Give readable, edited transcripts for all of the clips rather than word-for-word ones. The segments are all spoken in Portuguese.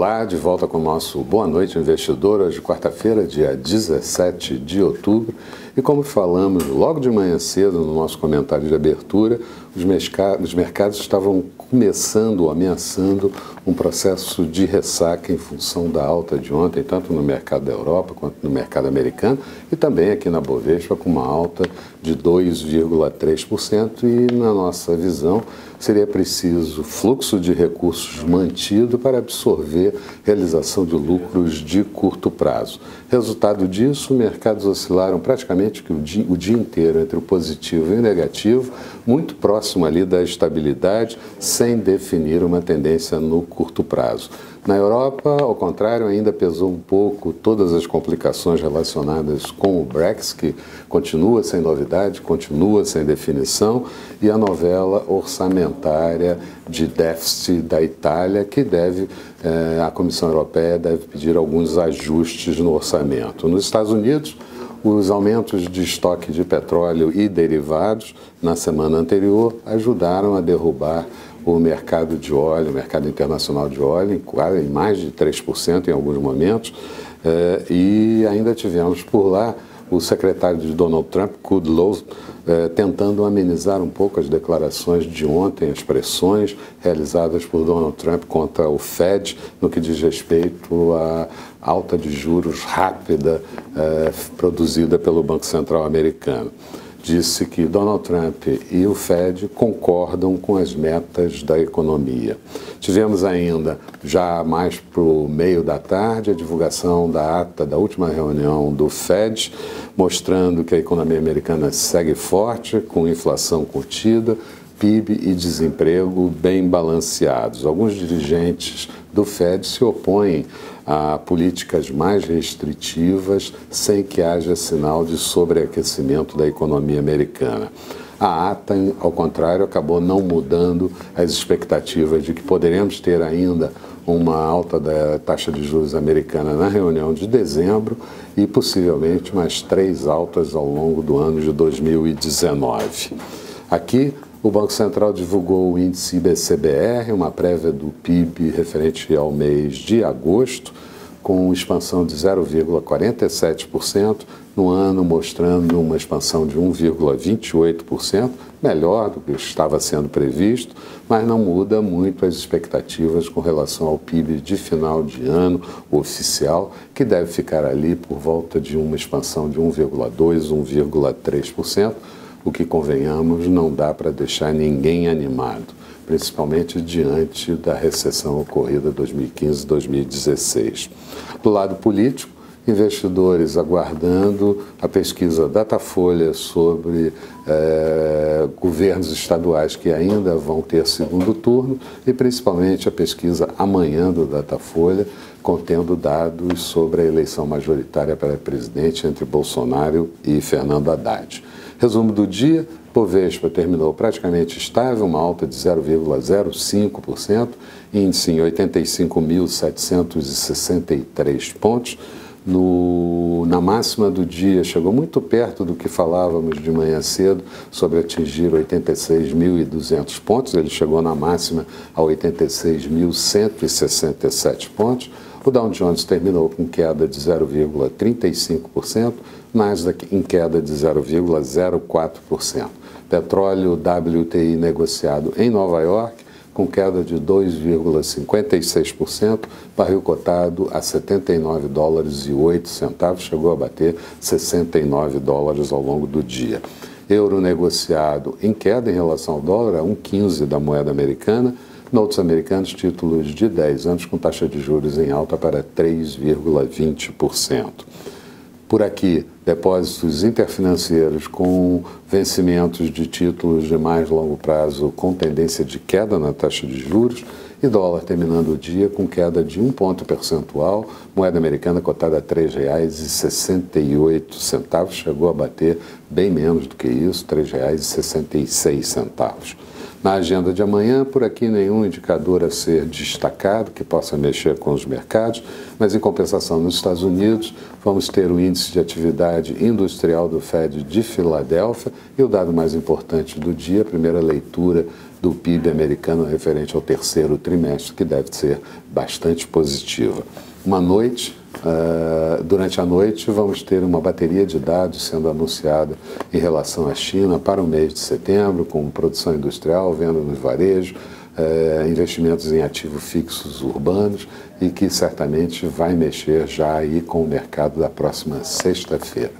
Olá, de volta com o nosso Boa Noite Investidor, hoje quarta-feira, dia 17 de outubro. E como falamos logo de manhã cedo no nosso comentário de abertura, os mercados estavam começando ou ameaçando um processo de ressaca em função da alta de ontem, tanto no mercado da Europa quanto no mercado americano, e também aqui na Bovespa com uma alta de 2,3%, e na nossa visão seria preciso fluxo de recursos mantido para absorver realização de lucros de curto prazo. Resultado disso, mercados oscilaram praticamente o dia inteiro entre o positivo e o negativo, muito próximo ali da estabilidade, sem definir uma tendência no curto prazo. Na Europa, ao contrário, ainda pesou um pouco todas as complicações relacionadas com o Brexit, que continua sem novidade, continua sem definição, e a novela orçamentária de déficit da Itália, que a Comissão Europeia deve pedir alguns ajustes no orçamento. Nos Estados Unidos, os aumentos de estoque de petróleo e derivados na semana anterior ajudaram a derrubar o mercado de óleo, o mercado internacional de óleo, em mais de 3% em alguns momentos, e ainda tivemos por lá o secretário de Donald Trump, Kudlow, tentando amenizar um pouco as declarações de ontem, as pressões realizadas por Donald Trump contra o Fed no que diz respeito à alta de juros rápida produzida pelo Banco Central americano. Disse que Donald Trump e o Fed concordam com as metas da economia. Tivemos ainda, já mais para o meio da tarde, a divulgação da ata da última reunião do Fed, mostrando que a economia americana segue forte, com inflação contida, PIB e desemprego bem balanceados. Alguns dirigentes do Fed se opõem a políticas mais restritivas sem que haja sinal de sobreaquecimento da economia americana. A ata, ao contrário, acabou não mudando as expectativas de que poderemos ter ainda uma alta da taxa de juros americana na reunião de dezembro e possivelmente mais 3 altas ao longo do ano de 2019. Aqui, o Banco Central divulgou o índice IBC-BR, uma prévia do PIB referente ao mês de agosto, com expansão de 0,47% no ano, mostrando uma expansão de 1,28%, melhor do que estava sendo previsto, mas não muda muito as expectativas com relação ao PIB de final de ano oficial, que deve ficar ali por volta de uma expansão de 1,2%, 1,3%, o que, convenhamos, não dá para deixar ninguém animado, principalmente diante da recessão ocorrida em 2015 e 2016. Do lado político, investidores aguardando a pesquisa Datafolha sobre governos estaduais que ainda vão ter segundo turno e principalmente a pesquisa amanhã do Datafolha, contendo dados sobre a eleição majoritária para presidente entre Bolsonaro e Fernando Haddad. Resumo do dia: Bovespa terminou praticamente estável, uma alta de 0,05%, índice em 85.763 pontos. Na máxima do dia, chegou muito perto do que falávamos de manhã cedo sobre atingir 86.200 pontos. Ele chegou na máxima a 86.167 pontos. O Dow Jones terminou com queda de 0,35%, Nasdaq em queda de 0,04%. Petróleo WTI negociado em Nova York com queda de 2,56%, barril cotado a $79,08, chegou a bater $69 ao longo do dia. Euro negociado em queda em relação ao dólar a 1,15 da moeda americana. Notes americanos, títulos de 10 anos com taxa de juros em alta para 3,20%. Por aqui, depósitos interfinanceiros com vencimentos de títulos de mais longo prazo com tendência de queda na taxa de juros e dólar terminando o dia com queda de 1 ponto percentual, moeda americana cotada a R$ 3,68, chegou a bater bem menos do que isso, R$ 3,66. Na agenda de amanhã, por aqui nenhum indicador a ser destacado que possa mexer com os mercados, mas em compensação nos Estados Unidos vamos ter o índice de atividade industrial do Fed de Filadélfia e o dado mais importante do dia, a primeira leitura do PIB americano referente ao terceiro trimestre, que deve ser bastante positiva. Durante a noite vamos ter uma bateria de dados sendo anunciada em relação à China para o mês de setembro, com produção industrial, venda no varejo, investimentos em ativos fixos urbanos e que certamente vai mexer já aí com o mercado da próxima sexta-feira.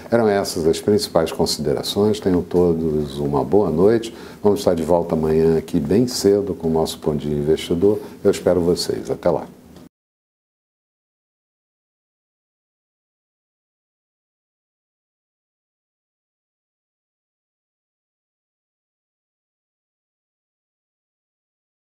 Eram essas as principais considerações. Tenham todos uma boa noite. Vamos estar de volta amanhã aqui bem cedo com o nosso Bom Dia Investidor. Eu espero vocês. Até lá.